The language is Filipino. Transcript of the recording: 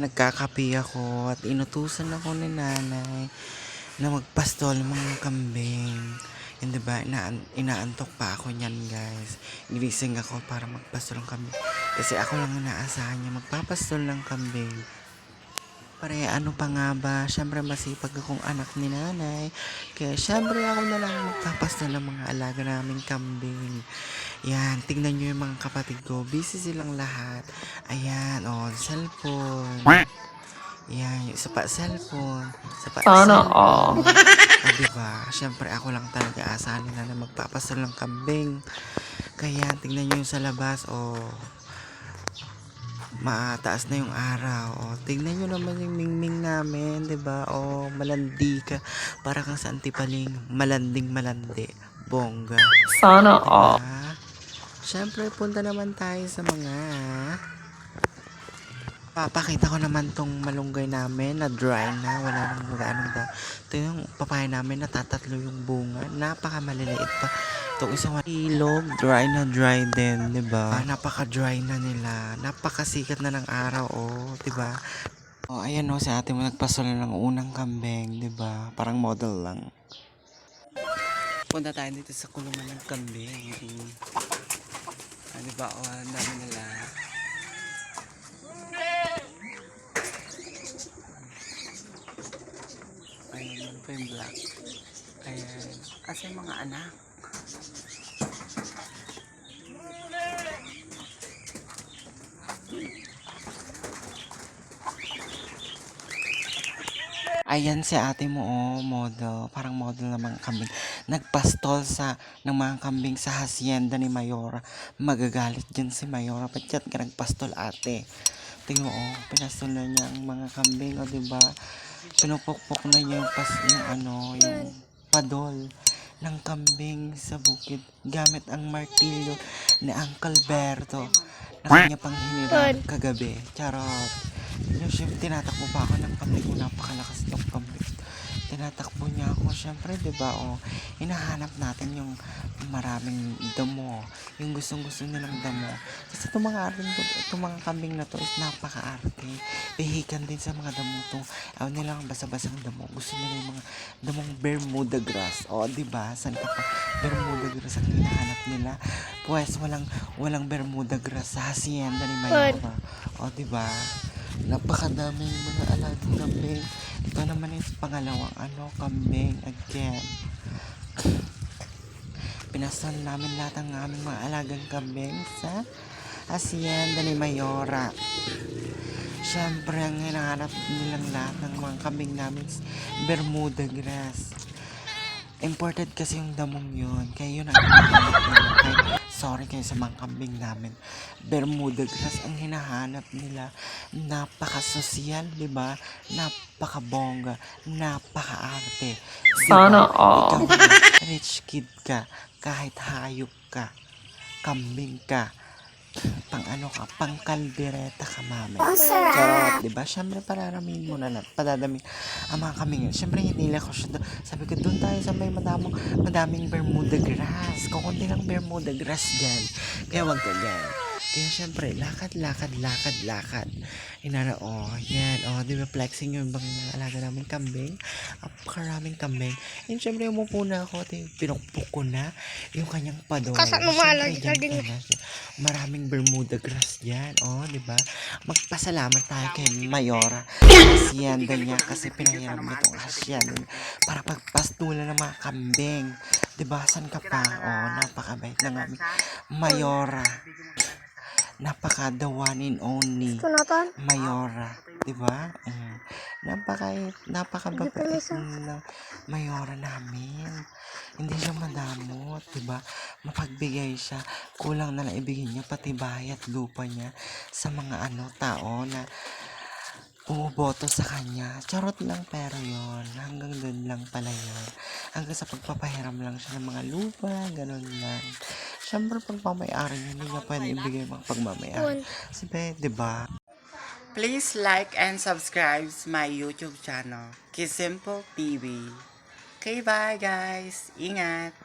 nagkakape ako at inutusan ako ni nanay na magpastol ng mga kambing. Yun, diba? Inaantok pa ako niyan, guys. Gilising ako para magpastol ng kambing. Kasi ako lang ang naasahan niya magpapastol ng kambing. Pare, ano pa nga ba? Siyempre, masipag akong anak ni nanay. Kaya, siyempre, ako na lang magpapastol ng mga alaga naming kambing. Yan, tingnan nyo yung mga kapatid ko. Busy silang lahat. Ayan, cellphone. Yan, yung isa pa cellphone. Isa pa cellphone. Diba? Siyempre, ako lang talaga asahan nila na magpapastol ng kambing. Kaya, tingnan nyo yung sa labas. Mataas na yung araw. Tingnan nyo naman yung mingming namin, 'di ba? Malandi ka. Para kang sa antipaling, malanding malandi. Bongga. Sana all. Syempre, punta naman tayo sa mga papakita ko naman tong malunggay namin na dry na, wala nang mag-anong da. Ito yung papaya namin na tatatlo yung bunga. Napaka maliliit pa. Itong isang ilog, dry na dry din, 'di ba? Napaka-dry na nila. Napakasikat na ng araw, 'di ba? Ayan sa atin mo nagpasol na ng unang kambing, 'di ba? Parang model lang. Punta tayo dito sa kulungan ng kambing. 'Di ba? Ang dami nila. Ayan, pa yung black. Ayan. Kasi mga anak. Ayan si ate mo, model. Parang model ng mga kambing. Nagpastol ng mga kambing sa hacienda ni Mayora. Magagalit dyan si Mayora. Ba't yan ka nagpastol, ate? Tingnan mo, pinastol na niya ang mga kambing, diba? Pinupukpok na niya yung padol ng kambing sa bukid gamit ang martilyo ni Uncle Berto na kanya pang hiniram kagabi. Charot. Yung tinatakbo pa ako ng kambing ko, napakalakas ng kambing. Tinatakbo niya ako, syempre, diba? Hinahanap natin yung maraming damo, yung gustong-gusto nilang damo. Kasi itong mga kambing na to is napaka-arte. Pihikan din sa mga damo to. Ayaw nilang basa-basang damo. Gusto nila yung mga damong Bermuda grass. Diba? Saan ka pa? Bermuda grass ang hinahanap nila. Pues, walang Bermuda grass sa hacienda ni Mayora. Diba? Napakadami yung mga alagang kambing. Ito naman is pangalawang kambing again. Pinasal namin lahat ng aming mga alagang kambing sa hacienda ni Mayora. Syempre, ang hinahanap nilang lahat ng mga kambing namin is Bermuda grass. Imported kasi yung damong yun. Kaya yun ang hinahanap nila. Sorry kayo sa mga kambing namin. Bermuda grass ang hinahanap nila. Napaka-sosyal, diba? Napaka-bongga. Napaka-arte. Diba? Sana all. Ikaw rich kid ka. Kahit hayop ka. Kambing ka. Pang kaldereta ka, mami. Charot, diba? Siyempre, pararamin mo na lang. Padadami ang mga kambing. Siyempre, hindi lang ko siya. Sabi ko, doon tayo sa may madaming Bermuda grass. Kukunti lang Bermuda grass dyan. Kaya wag ka dyan. Kaya siyempre, lakad. Inara, yan. Diba, flexing yung ibang alaga namin kambing. Karaming kambing. And siyempre, umupo na ako. Pinukpok ko na yung kanyang padol. Siyempre, maraming Bermuda grass dyan. Diba? Magpasalamat tayo kay Mayora. Hacienda niya kasi pinahiram niya itong hacienda para pagpastulan ng mga kambing. Diba? San ka pa? Napakabait ng aming Mayora. The one and only Mayora. Diba? Napakabait ng Mayora namin. Hindi siya madamot, diba? Mapagbigay siya. Kulang na lang ibigay niya pati bahay at lupa niya sa mga tao na bumuboto sa kanya. Charot lang, pero yon hanggang doon lang pala yon. Hanggang sa pagpapahiram lang siya ng mga lupa, ganun lang. Siyempre, pagmamayari niya, hindi niya pwede ibigay mga pagmamayari. Sabi, diba? Please like and subscribe my YouTube channel, Kisimple TV. Okay, bye guys. Ingat!